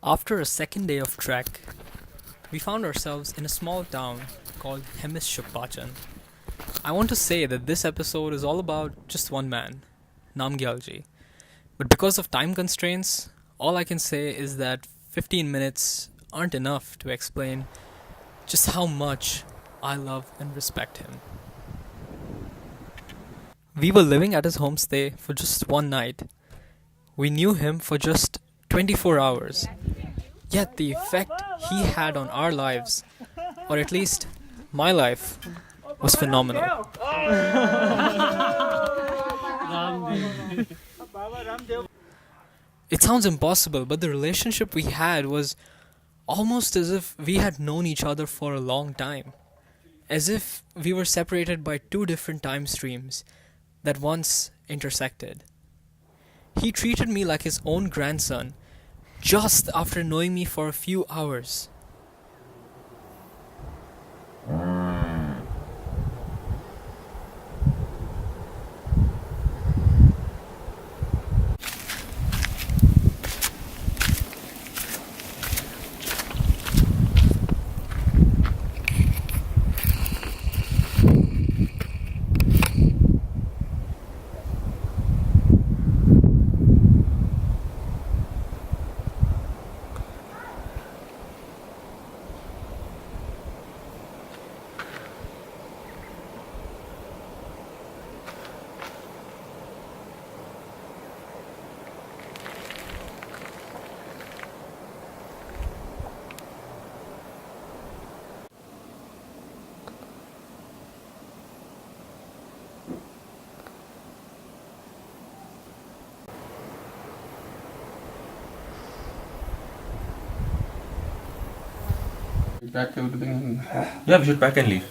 After a second day of trek, we found ourselves in a small town called Hemis-Shukpachan. I want to say that this episode is all about just one man, Namgial Ji. But because of time constraints, all I can say is that 15 minutes aren't enough to explain just how much I love and respect him. We were living at his homestay for just one night. We knew him for just 24 hours. Yet the effect he had on our lives, or at least my life, was phenomenal. It sounds impossible, but the relationship we had was almost as if we had known each other for a long time. As if we were separated by two different time streams that once intersected. He treated me like his own grandson just after knowing me for a few hours. Pack everything. Yeah, we should pack and leave.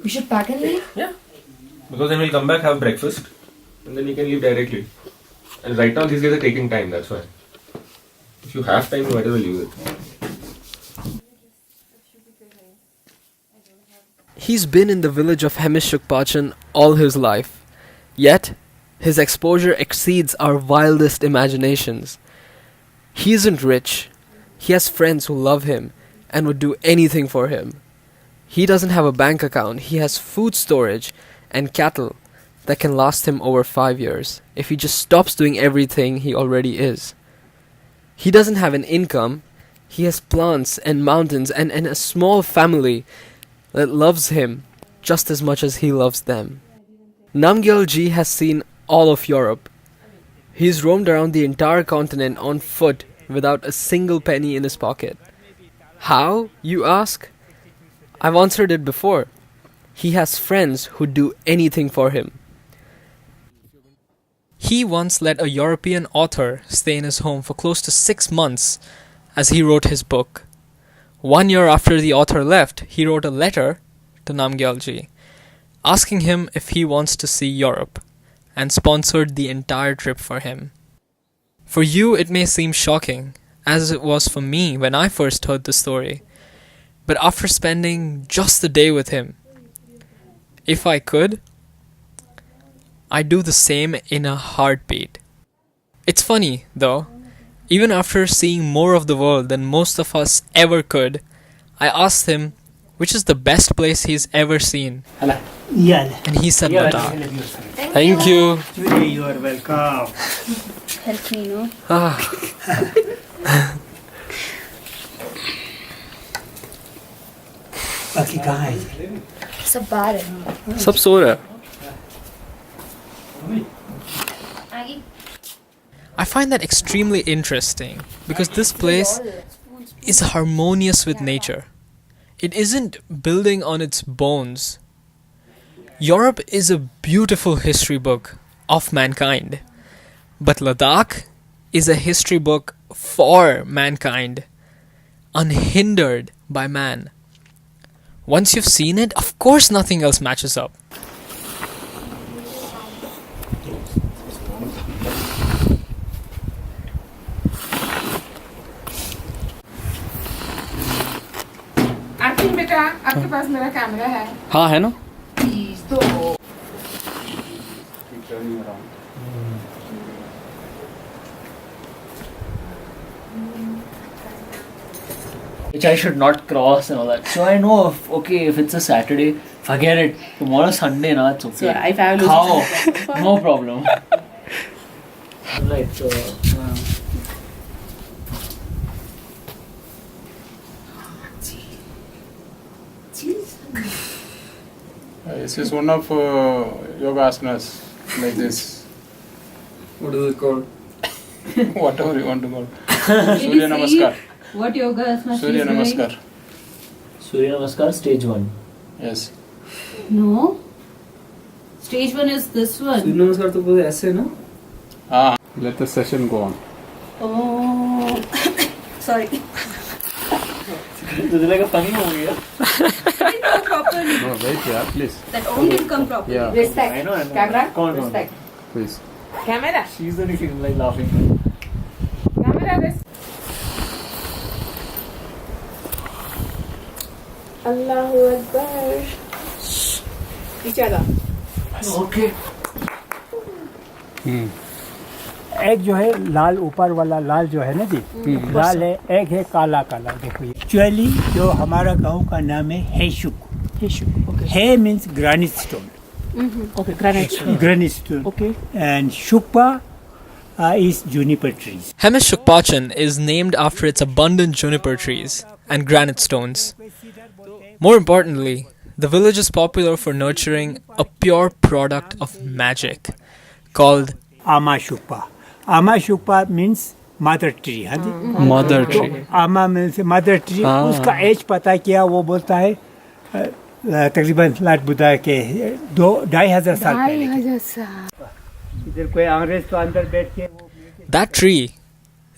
We should pack and leave? Yeah. Because then we'll come back, have breakfast, and then we can leave directly. And right now these guys are taking time, that's why. If you have time, you might as well use it. He's been in the village of Hemis-Shukpachan all his life. Yet, his exposure exceeds our wildest imaginations. He isn't rich. He has friends who love him and would do anything for him. He doesn't have a bank account. He has food storage and cattle that can last him over 5 years if he just stops doing everything he already is. He doesn't have an income. He has plants and mountains and a small family that loves him just as much as he loves them. Namgyal Ji has seen all of Europe. He's roamed around the entire continent on foot without a single penny in his pocket. How, you ask? I've answered it before. He has friends who do anything for him. He once let a European author stay in his home for close to 6 months as he wrote his book. 1 year after the author left, he wrote a letter to Namgyal Ji, asking him if he wants to see Europe, and sponsored the entire trip for him. For you, it may seem shocking, as it was for me when I first heard the story. But after spending just a day with him, if I could, I'd do the same in a heartbeat. It's funny, though, even after seeing more of the world than most of us ever could, I asked him which is the best place he's ever seen. And he said Ladakh. Thank you. You are welcome. Help me, no? बाकी कहाँ है? सब बाहर है। सब सो रहा है. I find that extremely interesting because this place is harmonious with nature. It isn't building on its bones. Europe is a beautiful history book of mankind, but Ladakh is a history book for mankind, unhindered by man. Once you've seen it, of course nothing else matches up. Aunty बेटा आपके पास मेरा camera है? हाँ है ना? Please दो. which I should not cross and all that. So I know if it's a Saturday, forget it. Tomorrow Sunday, na, it's okay. So if I will Khao, no problem. Like, This is one of yoga asanas like this. What is it called? Whatever you want to call. Surya Namaskar. What yoga asana Surya Namaskar. Surya Namaskar, stage 1. Yes. No. Stage 1 is this one. Surya Namaskar to बोले ऐसे ना? Let the session go on. Oh. Sorry. This is like a funny movie, yeah? Didn't come properly. No, wait, yeah, please. That all didn't come properly. Yeah. Respect. I know. Camera? Go on. Respect. Please. Camera. She's the only like laughing. Camera this. Allahu Akbar. Each other. Okay. एक जो है लाल ऊपर वाला लाल जो है ना जी लाल है एक है काला काला देखो ये एक्चुअली जो हमारा गांव का नाम है हेशुक हे means granite stone Okay, granite stone. Okay. And Shukpa is juniper trees. Hemis-Shukpachan is named after its abundant juniper trees and granite stones. More importantly, the village is popular for nurturing a pure product of magic called Ama Shukpa. Ama Shukpa means mother tree. हाँ जी? Mother Tree. Ama means mother tree. उसका as पता किया वो बोलता है तकरीबन लाट बुद्धा के 2,500 साल पहले इधर कोई अंग्रेज तो अंदर बैठ के That tree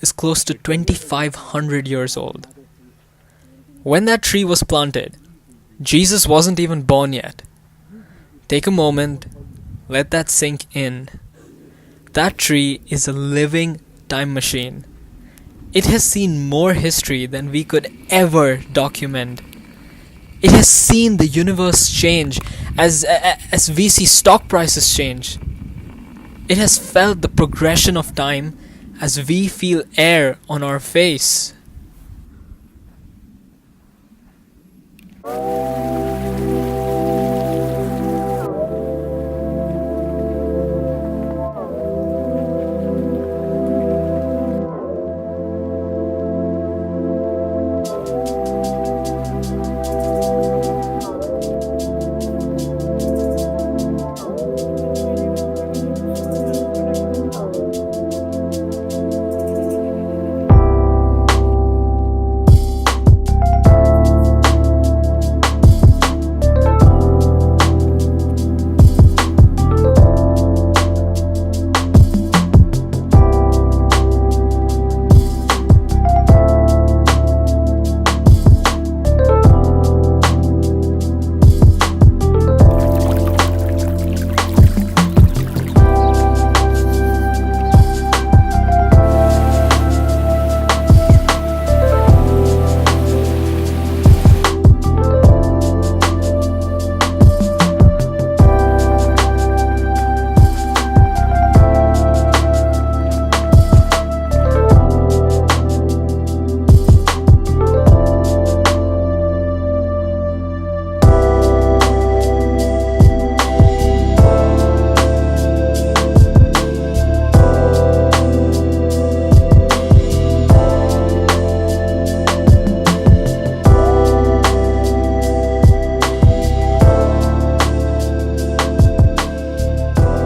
is close to 2,500 years old. When that tree was planted, Jesus wasn't even born yet. Take a moment, let that sink in. That tree is a living time machine. It has seen more history than we could ever document. It has seen the universe change as we see stock prices change. It has felt the progression of time as we feel air on our face.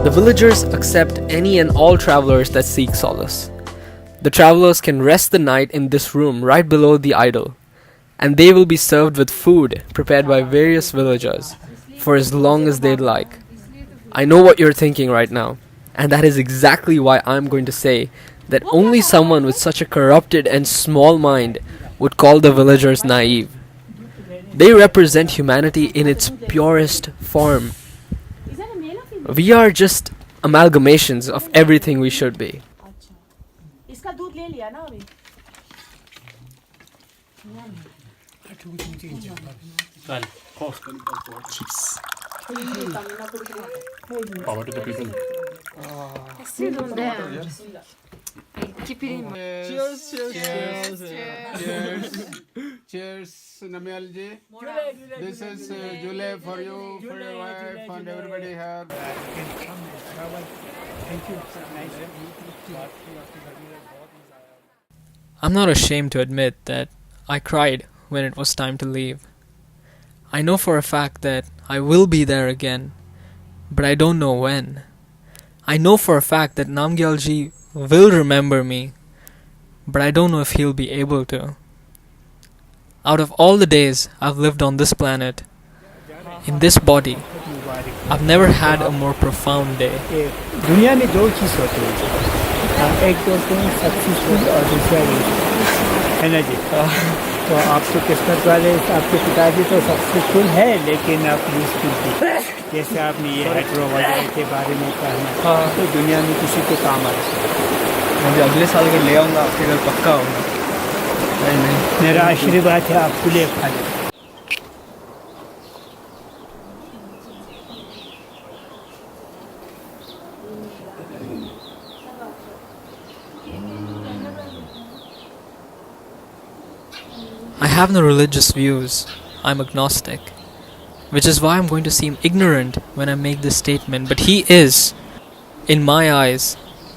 The villagers accept any and all travelers that seek solace. The travelers can rest the night in this room right below the idol, and they will be served with food prepared by various villagers for as long as they'd like. I know what you're thinking right now, and that is exactly why I'm going to say that only someone with such a corrupted and small mind would call the villagers naive. They represent humanity in its purest form. We are just amalgamations of everything we should be. इसका दूध ले लिया ना अभी Power to the people. Keep it in. Cheers, cheers, cheers. Cheers, Namgial Ji. This is July for you, for your wife, and everybody here. Thank you. Nice. I'm not ashamed to admit that I cried when it was time to leave. I know for a fact that I will be there again, but I don't know when. I know for a fact that Namgyal Ji will remember me, but I don't know if he'll be able to. Out of all the days I've lived on this planet, in this body, I've never had a more profound day. दुनिया में दो चीज़ होते हैं, एक तो होते हैं successful और दूसरा है ना जी। तो आप तो किस्मत वाले, आपके पिताजी तो सक्सेसफुल है लेकिन आप यूजफुल थी। जैसे आपने ये हेट्रो वगैरह के बारे में कहा, तो दुनिया में किसी के काम आ सकता है। मुझे अगले साल अगर ले आऊँगा आपके घर पक्का होगा। नहीं मेरा आशीर्वाद है आपके लिए खाली। I have no religious views. I'm agnostic. Which is why I'm going to seem ignorant when I make this statement. But he is, in my eyes,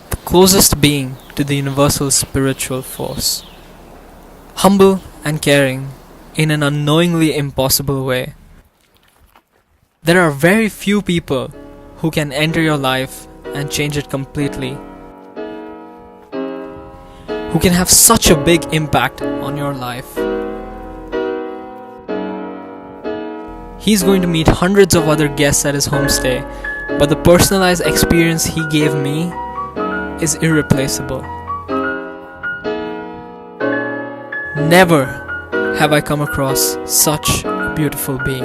the closest being to the universal spiritual force. Humble and caring in an unknowingly impossible way. There are very few people who can enter your life and change it completely. Who can have such a big impact on your life. He's going to meet hundreds of other guests at his homestay, but the personalized experience he gave me is irreplaceable. Never have I come across such a beautiful being.